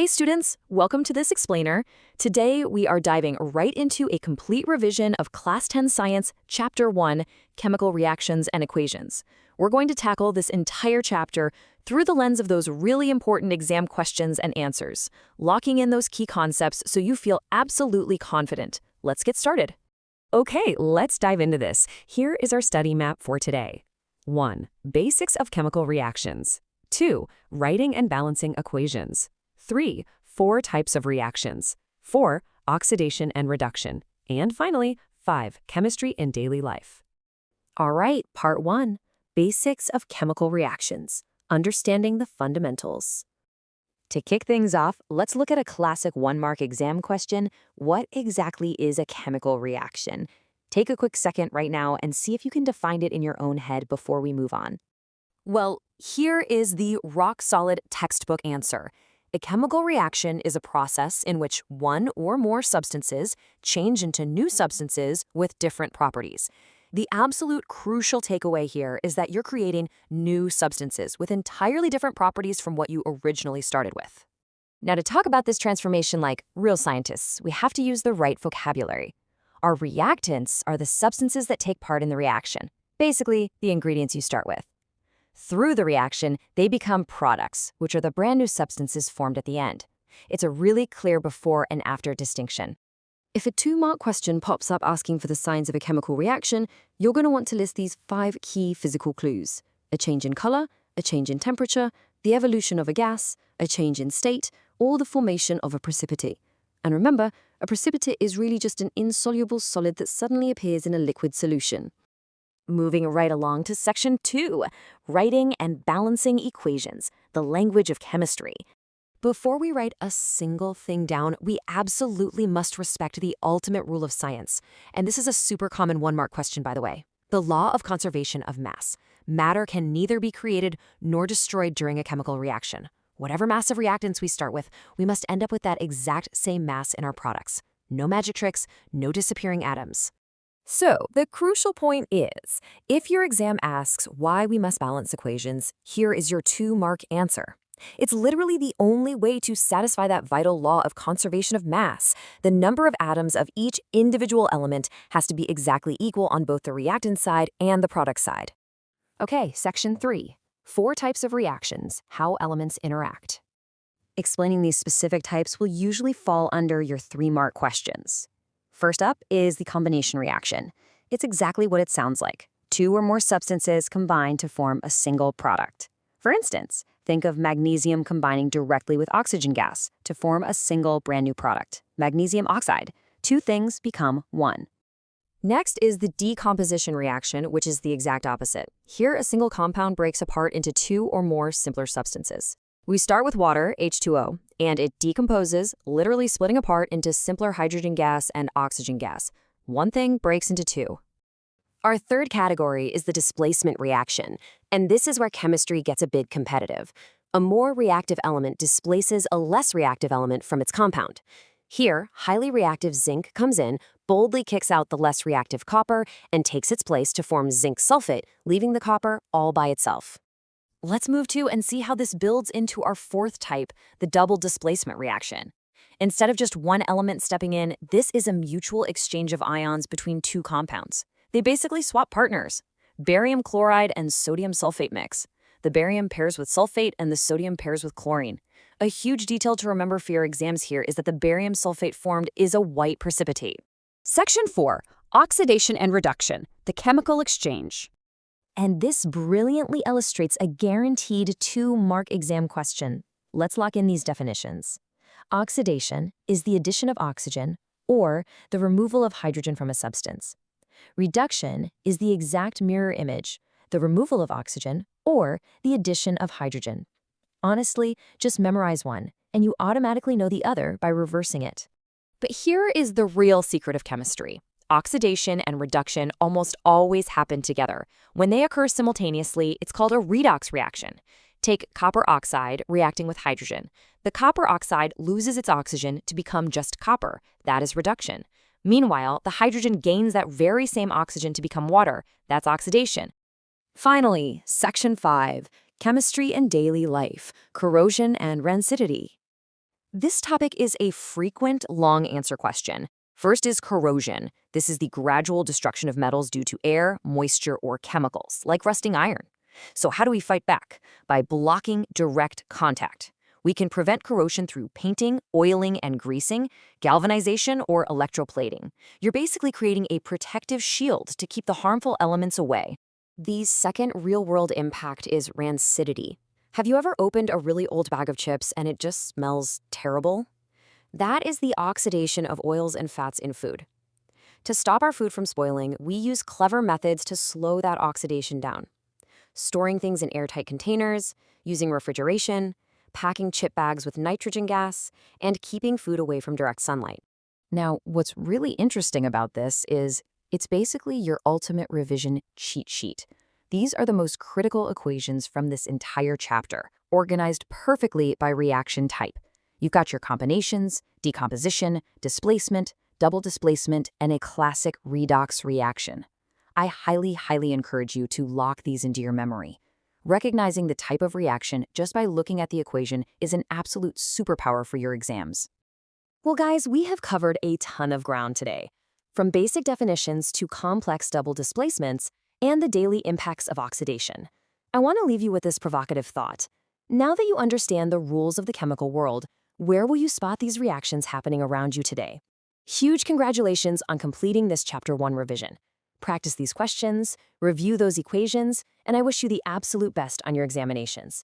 Hey students, welcome to this explainer. Today we are diving right into a complete revision of Class 10 Science, Chapter 1, Chemical Reactions and Equations. We're going to tackle this entire chapter through the lens of those really important exam questions and answers, locking in those key concepts so you feel absolutely confident. Let's get started. Okay, let's dive into this. Here is our study map for today. 1. Basics of chemical reactions. 2. Writing and balancing equations. 3. 4 types of reactions. 4. Oxidation and reduction. And finally, 5. Chemistry in daily life. All right, Part 1, Basics of Chemical Reactions, Understanding the Fundamentals. To kick things off, let's look at a classic one-mark exam question. What exactly is a chemical reaction? Take a quick second right now and see if you can define it in your own head before we move on. Well, here is the rock-solid textbook answer. A chemical reaction is a process in which one or more substances change into new substances with different properties. The absolute crucial takeaway here is that you're creating new substances with entirely different properties from what you originally started with. Now, to talk about this transformation like real scientists, we have to use the right vocabulary. Our reactants are the substances that take part in the reaction, basically the ingredients you start with. Through the reaction, they become products, which are the brand new substances formed at the end. It's a really clear before and after distinction. If a 2-mark question pops up asking for the signs of a chemical reaction, you're going to want to list these 5 key physical clues: a change in color, a change in temperature, the evolution of a gas, a change in state, or the formation of a precipitate. And remember, a precipitate is really just an insoluble solid that suddenly appears in a liquid solution. Moving right along to Section 2, Writing and Balancing Equations, the Language of Chemistry. Before we write a single thing down, we absolutely must respect the ultimate rule of science. And this is a super common 1-mark question, by the way. The law of conservation of mass. Matter can neither be created nor destroyed during a chemical reaction. Whatever mass of reactants we start with, we must end up with that exact same mass in our products. No magic tricks, no disappearing atoms. So, the crucial point is, if your exam asks why we must balance equations, here is your 2-mark answer. It's literally the only way to satisfy that vital law of conservation of mass. The number of atoms of each individual element has to be exactly equal on both the reactant side and the product side. Okay, Section 3. 4 types of reactions, how elements interact. Explaining these specific types will usually fall under your 3-mark questions. First up is the combination reaction. It's exactly what it sounds like. 2 or more substances combine to form a single product. For instance, think of magnesium combining directly with oxygen gas to form a single brand new product, magnesium oxide. 2 things become 1. Next is the decomposition reaction, which is the exact opposite. Here, a single compound breaks apart into 2 or more simpler substances. We start with water, H2O, and it decomposes, literally splitting apart into simpler hydrogen gas and oxygen gas. 1 thing breaks into 2. Our third category is the displacement reaction, and this is where chemistry gets a bit competitive. A more reactive element displaces a less reactive element from its compound. Here, highly reactive zinc comes in, boldly kicks out the less reactive copper, and takes its place to form zinc sulfate, leaving the copper all by itself. Let's move to and see how this builds into our 4th type, the double displacement reaction. Instead of just one element stepping in, this is a mutual exchange of ions between 2 compounds. They basically swap partners. Barium chloride and sodium sulfate mix. The barium pairs with sulfate and the sodium pairs with chlorine. A huge detail to remember for your exams here is that the barium sulfate formed is a white precipitate. Section 4. Oxidation and Reduction, the chemical exchange. And this brilliantly illustrates a guaranteed 2-mark exam question. Let's lock in these definitions. Oxidation is the addition of oxygen or the removal of hydrogen from a substance. Reduction is the exact mirror image, the removal of oxygen or the addition of hydrogen. Honestly, just memorize one, and you automatically know the other by reversing it. But here is the real secret of chemistry. Oxidation and reduction almost always happen together. When they occur simultaneously, it's called a redox reaction. Take copper oxide reacting with hydrogen. The copper oxide loses its oxygen to become just copper. That is reduction. Meanwhile, the hydrogen gains that very same oxygen to become water. That's oxidation. Finally, Section 5, Chemistry in Daily Life, Corrosion and Rancidity. This topic is a frequent long answer question. First is corrosion. This is the gradual destruction of metals due to air, moisture, or chemicals, like rusting iron. So how do we fight back? By blocking direct contact. We can prevent corrosion through painting, oiling, and greasing, galvanization, or electroplating. You're basically creating a protective shield to keep the harmful elements away. The second real-world impact is rancidity. Have you ever opened a really old bag of chips and it just smells terrible? That is the oxidation of oils and fats in food. To stop our food from spoiling, we use clever methods to slow that oxidation down. Storing things in airtight containers, using refrigeration, packing chip bags with nitrogen gas, and keeping food away from direct sunlight. Now, what's really interesting about this is it's basically your ultimate revision cheat sheet. These are the most critical equations from this entire chapter, organized perfectly by reaction type. You've got your combinations, decomposition, displacement, double displacement, and a classic redox reaction. I highly encourage you to lock these into your memory. Recognizing the type of reaction just by looking at the equation is an absolute superpower for your exams. Well, guys, we have covered a ton of ground today. From basic definitions to complex double displacements and the daily impacts of oxidation. I want to leave you with this provocative thought. Now that you understand the rules of the chemical world, where will you spot these reactions happening around you today? Huge congratulations on completing this Chapter 1 revision. Practice these questions, review those equations, and I wish you the absolute best on your examinations.